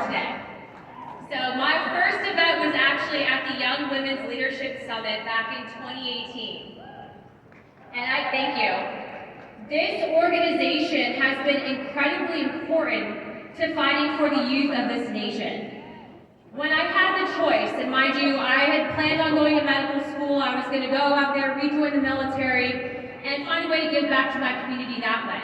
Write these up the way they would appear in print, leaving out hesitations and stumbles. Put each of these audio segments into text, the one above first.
today. So my first event was actually at the Young Women's Leadership Summit back in 2018. And I thank you. This organization has been incredibly important to fighting for the youth of this nation. When I had the choice, and mind you, I had planned on going to medical school, I was going to go out there, rejoin the military, and find a way to give back to my community that way.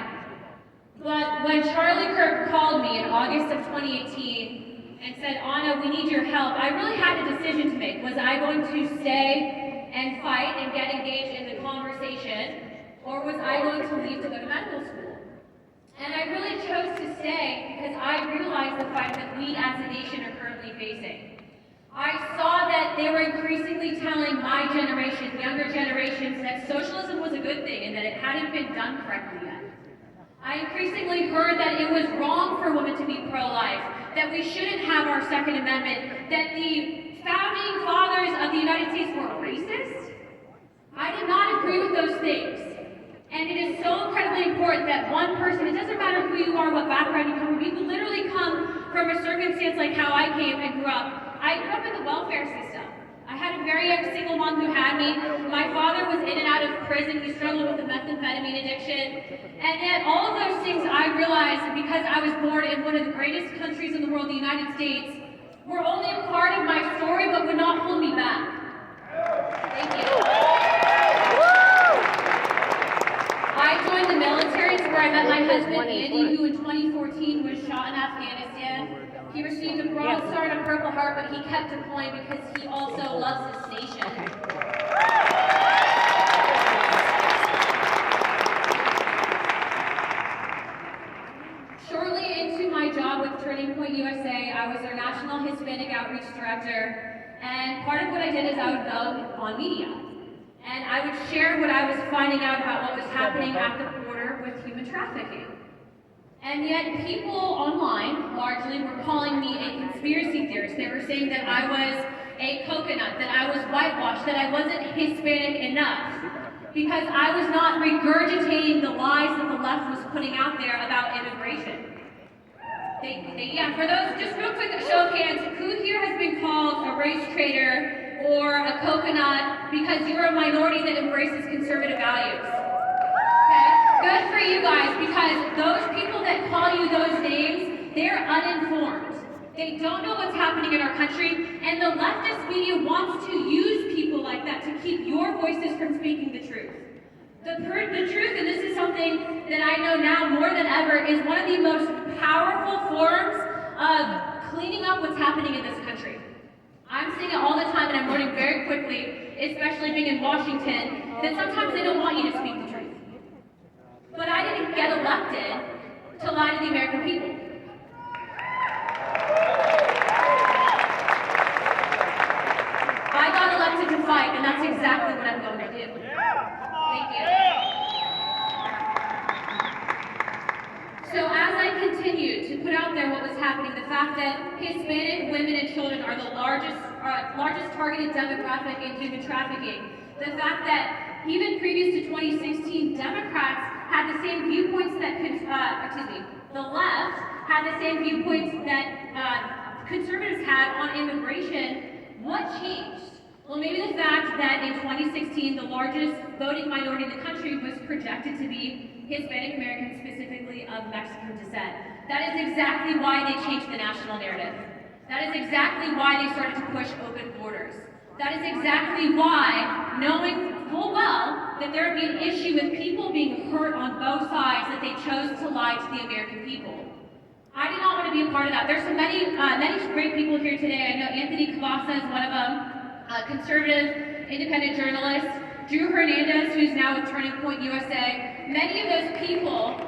But when Charlie Kirk called me in August of 2018 and said, Anna, we need your help, I really had a decision to make. Was I going to stay and fight and get engaged in the conversation, or was I going to leave to go to medical school? And I really chose to stay because I realized the fight that we as a nation are currently facing. I saw that they were increasingly telling my generation, younger generations, that socialism was a good thing and that it hadn't been done correctly yet. I increasingly heard that it was wrong for women to be pro-life, that we shouldn't have our Second Amendment, that the founding fathers of the United States were racist. I did not agree with those things. And it is so incredibly important that one person, it doesn't matter who you are, what background you come from, you can literally come from a circumstance like how I came and grew up. I grew up in the welfare system. I had a very young single mom who had me. My father was in and out of prison. He struggled with a methamphetamine addiction. And yet all of those things I realized because I was born in one of the greatest countries in the world, the United States, were only a part of my story but would not hold me back. Thank you. I joined the military. It's where I met my husband, Andy, who in 2014 was shot in Afghanistan. He received a Bronze Star and a Purple Heart, but he kept deploying because he also loves his nation. Shortly into my job with Turning Point USA, I was their National Hispanic Outreach Director, and part of what I did is I would go on media. And I would share what I was finding out about what was happening at the border with human trafficking. And yet people online, largely, were calling me a conspiracy theorist. They were saying that I was a coconut, that I was whitewashed, that I wasn't Hispanic enough, because I was not regurgitating the lies that the left was putting out there about immigration. Yeah, for those, just real quick, a show of hands, who here has been called a race traitor or a coconut because you're a minority that embraces conservative values? Okay, good for you guys, because those people that call you those names, they're uninformed. They don't know what's happening in our country, and the leftist media wants to use people like that to keep your voices from speaking the truth. The truth, and this is something that I know now more than ever, is one of the most powerful forms of cleaning up what's happening in this country. I'm seeing it all the time, and I'm learning very quickly, especially being in Washington, that sometimes they don't want you to speak the truth. But I didn't get elected to lie to the American people. I got elected to fight, and that's exactly what I'm going to do. Thank you. So as I continued to put out there what was happening, the fact that Hispanic women and children are the largest targeted demographic in human trafficking, the fact that even previous to 2016, Democrats had the same viewpoints that, the left had the same viewpoints that conservatives had on immigration. What changed? Well, maybe the fact that in 2016, the largest voting minority in the country was projected to be Hispanic Americans, specifically of Mexican descent. That is exactly why they changed the national narrative. That is exactly why they started to push open borders. That is exactly why, knowing full well that there would be an issue with people being hurt on both sides, that they chose to lie to the American people. I did not want to be a part of that. There's so many great people here today. I know Anthony Cavassa is one of them. A conservative, independent journalist, Drew Hernandez, who's now with Turning Point USA. Many of those people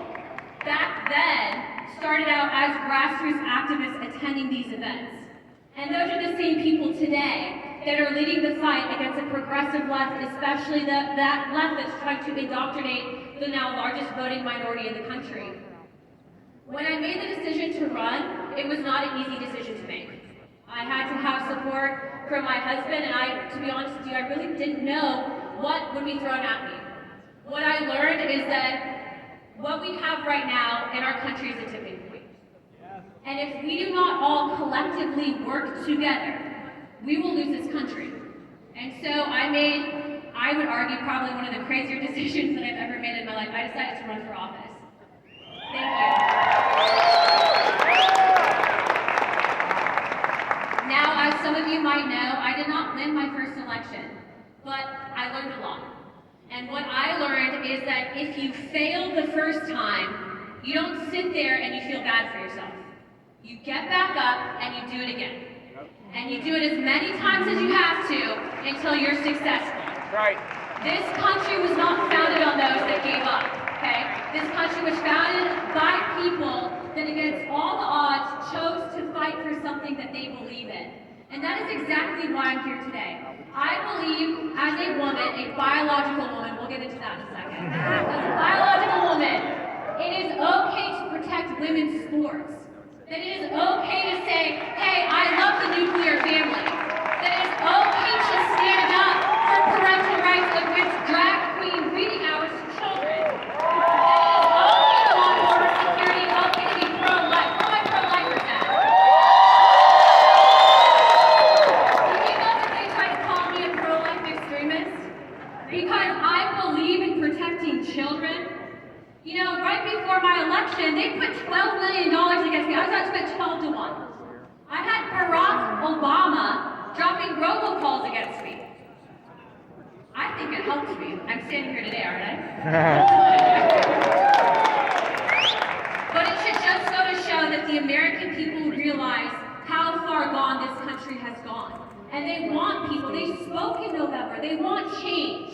back then started out as grassroots activists attending these events. And those are the same people today that are leading the fight against a progressive left, especially that left that's trying to indoctrinate the now largest voting minority in the country. When I made the decision to run, it was not an easy decision to make. I had to have support from my husband, and to be honest with you, I really didn't know what would be thrown at me. What I learned is that what we have right now in our country is a tipping point. And if we do not all collectively work together, we will lose this country. And so I would argue, probably one of the crazier decisions that I've ever made in my life. I decided to run for office. Thank you. Now, as some of you might know, I did not win my first election, but I learned a lot. And what I learned is that if you fail the first time, you don't sit there and you feel bad for yourself. You get back up and you do it again. And you do it as many times as you have to until you're successful. Right. This country was not founded on those that gave up, okay? This country was founded by people that against all the odds chose to fight for something that they believe in. And that is exactly why I'm here today. I believe as a woman, a biological woman, we'll get into that in a second. As a biological woman, it is okay to protect women's sports. That it is okay to say, hey, I love the nuclear family. That it is okay to stand up for parental rights against drag queen reading hours to children. That it is okay to want border security, okay to be pro-life. Where are my pro-lifers at? Did you know that they try to call me a pro-life extremist? Because I believe in protecting children. You know, right before my election, they put $12 million against me. I was about to put 12 to 1. I had Barack Obama dropping robocalls against me. I think it helped me. I'm standing here today, aren't I? But it should just go to show that the American people realize how far gone this country has gone. And they want people. They spoke in November. They want change.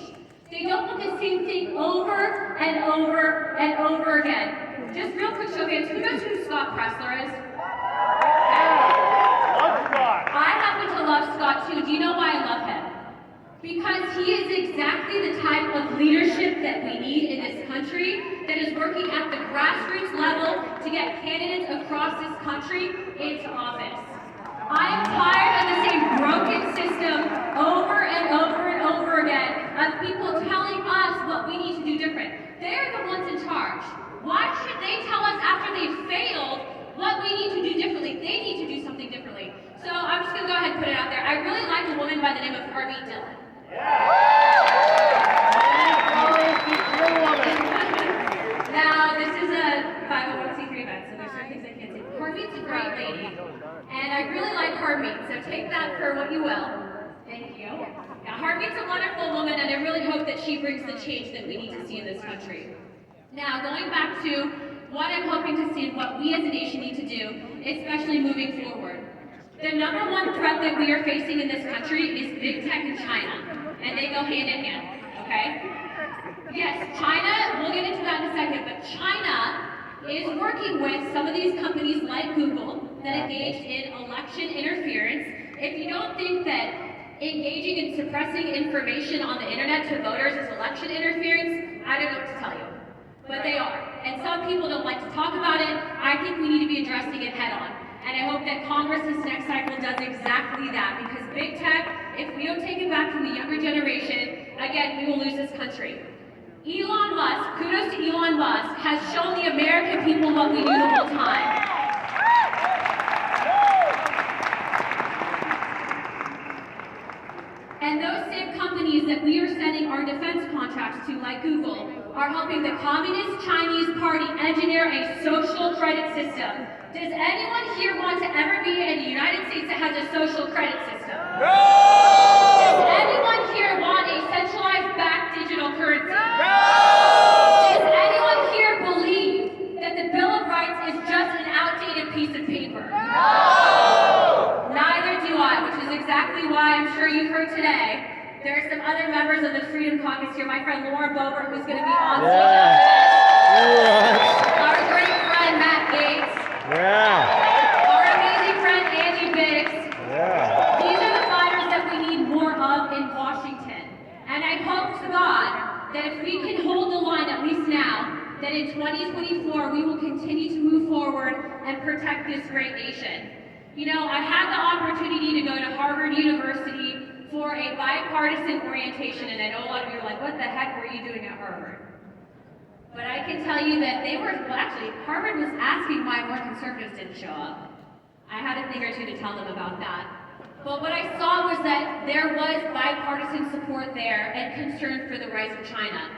They don't want the same thing over and over and over again. Just real quick show of hands, who knows who Scott Pressler is? Love Scott. I happen to love Scott too. Do you know why I love him? Because he is exactly the type of leadership that we need in this country, that is working at the grassroots level to get candidates across this country into office. I am tired of the same broken system over and over and over again of people telling us what we need to do different. They're the ones in charge. Why should they tell us after they've failed what we need to do differently? They need to do something differently. So I'm just going to go ahead and put it out there. I really like a woman by the name of Harmeet Dillon. Now, this is a 501c3 event, so there's certain things I can't say. Harmeet's a great lady, and I really like Harmeet, so take that for what you will. Thank you. Now, Harmeet's a wonderful woman, and I really hope that she brings the change that we need to see in this country. Now, going back to what I'm hoping to see and what we as a nation need to do, especially moving forward. The number one threat that we are facing in this country is big tech and China, and they go hand in hand, okay? Yes, China, we'll get into that in a second, but China is working with some of these companies like Google that engage in election interference. If you don't think that engaging in suppressing information on the internet to voters is election interference, I don't know what to tell you. But they are. And some people don't like to talk about it. I think we need to be addressing it head on. And I hope that Congress this next cycle does exactly that, because big tech, if we don't take it back from the younger generation, again, we will lose this country. Elon Musk, kudos to Elon Musk, has shown the American people what we do the whole time. And those same companies that we are sending our defense contracts to, like Google, are helping the Communist Chinese Party engineer a social credit system. Does anyone here want to ever be in the United States that has a social credit system? No! Does anyone here want a centralized backed digital currency? No! Does anyone here believe that the Bill of Rights is just an outdated piece of paper? No! Neither do I, which is exactly why I'm sure you've heard today. There are some other members of the Freedom Caucus here. My friend Laura Boebert, who's going to be on stage after this. Our great friend Matt Gaetz. Our amazing friend Andy Biggs. These are the fighters that we need more of in Washington. And I hope to God that if we can hold the line, at least now, that in 2024 we will continue to move forward and protect this great nation. You know, I had the opportunity to go to Harvard University for a bipartisan orientation, and I know a lot of you are like, what the heck were you doing at Harvard? But I can tell you that actually, Harvard was asking why more conservatives didn't show up. I had a thing or two to tell them about that. But what I saw was that there was bipartisan support there and concern for the rise of China.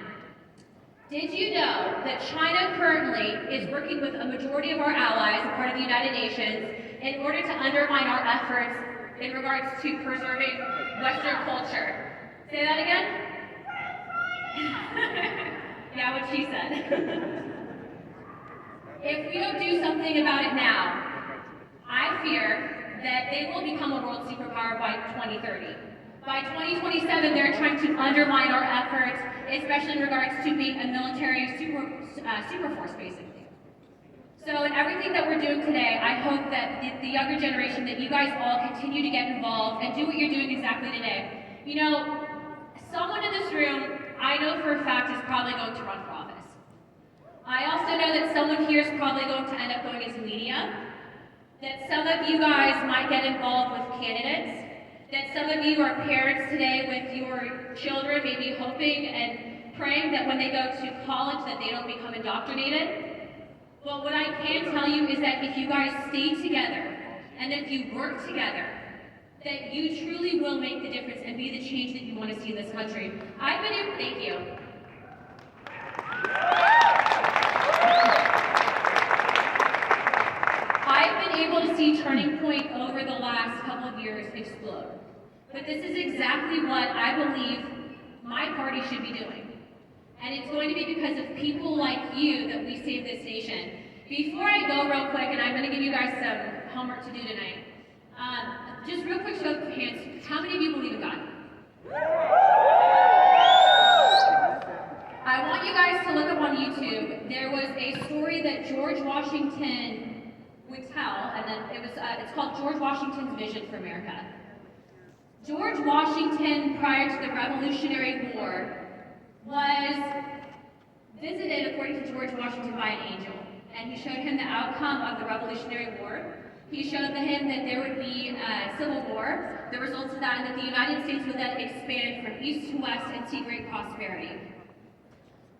Did you know that China currently is working with a majority of our allies, a part of the United Nations, in order to undermine our efforts in regards to preserving Western culture? Say that again? Yeah, what she said. If we don't do something about it now, I fear that they will become a world superpower by 2030. By 2027, they're trying to undermine our efforts, especially in regards to being a military super force, basically. So in everything that we're doing today, I hope that the younger generation, that you guys all continue to get involved and do what you're doing exactly today. You know, someone in this room, I know for a fact, is probably going to run for office. I also know that someone here is probably going to end up going into media, that some of you guys might get involved with candidates, that some of you are parents today with your children, maybe hoping and praying that when they go to college that they don't become indoctrinated. But what I can tell you is that if you guys stay together and if you work together, that you truly will make the difference and be the change that you want to see in this country. Thank you. I've been able to see Turning Point over the last couple of years explode. But this is exactly what I believe my party should be doing. And it's going to be because of people like you that we save this nation. Before I go real quick, and I'm going to give you guys some homework to do tonight, just real quick show of hands, how many of you believe in God? I want you guys to look up on YouTube. There was a story that George Washington would tell, and then it's called George Washington's Vision for America. George Washington, prior to the Revolutionary War, was visited, according to George Washington, by an angel. And he showed him the outcome of the Revolutionary War. He showed him that there would be a civil war, the results of that, and that the United States would then expand from east to west and see great prosperity.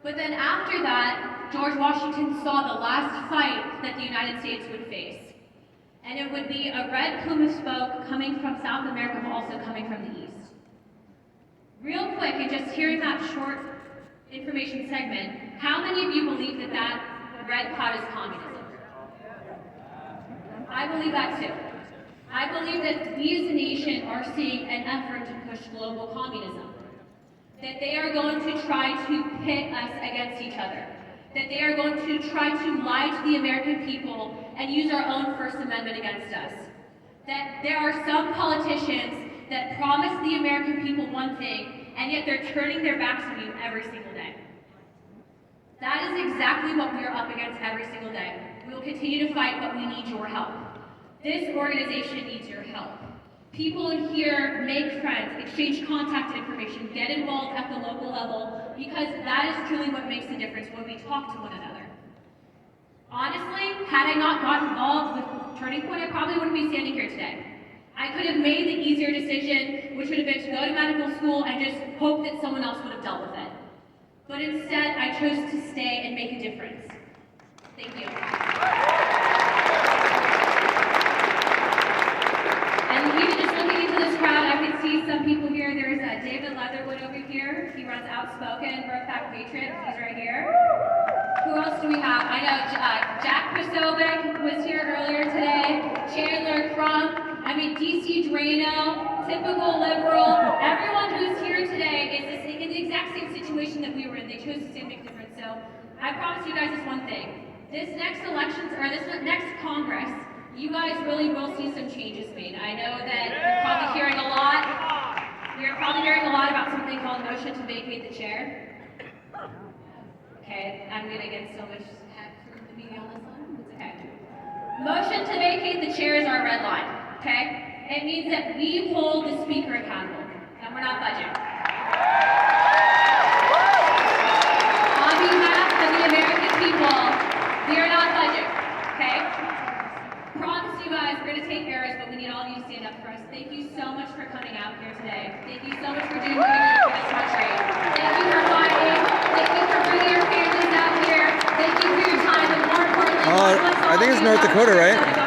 But then after that, George Washington saw the last fight that the United States would face. And it would be a red plume of smoke coming from South America, but also coming from the east. Real quick, and just hearing that short information segment, how many of you believe that that red cloud is communism? I believe that too. I believe that we as a nation are seeing an effort to push global communism. That they are going to try to pit us against each other. That they are going to try to lie to the American people and use our own First Amendment against us. That there are some politicians that promise the American people one thing, and yet they're turning their backs on you every single day. That is exactly what we are up against every single day. We will continue to fight, but we need your help. This organization needs your help. People in here make friends, exchange contact information, get involved at the local level, because that is truly what makes the difference when we talk to one another. Honestly, had I not gotten involved with Turning Point, I probably wouldn't be standing here today. I could have made the easier decision, which would have been to go to medical school and just hope that someone else would have dealt with it. But instead, I chose to stay and make a difference. Thank you. And even just looking into this crowd, I could see some people here. There's David Leatherwood over here. He runs Outspoken, Brokeback Patriot. He's right here. Who else do we have? I know Jack Posobiec was here earlier today. Chandler Crump. DC Drano, typical liberal. Everyone who's here today is in the exact same situation that we were in. They chose to stay and make a difference. So I promise you guys this one thing. This next elections, or this next Congress, you guys really will see some changes made. I know that you're probably hearing a lot. You're probably hearing a lot about something called motion to vacate the chair. Okay, I'm gonna get so much heck from the media on this one. It's okay. Motion to vacate the chair is our red line. Okay? It means that we hold the speaker accountable, and we're not budging. On behalf of the American people, we are not budging. Okay? Promise you guys, we're going to take errors, but we need all of you to stand up for us. Thank you so much for coming out here today. Thank you so much for doing what you do for this country. Thank you for fighting. Thank you for bringing your families out here. North Dakota, right?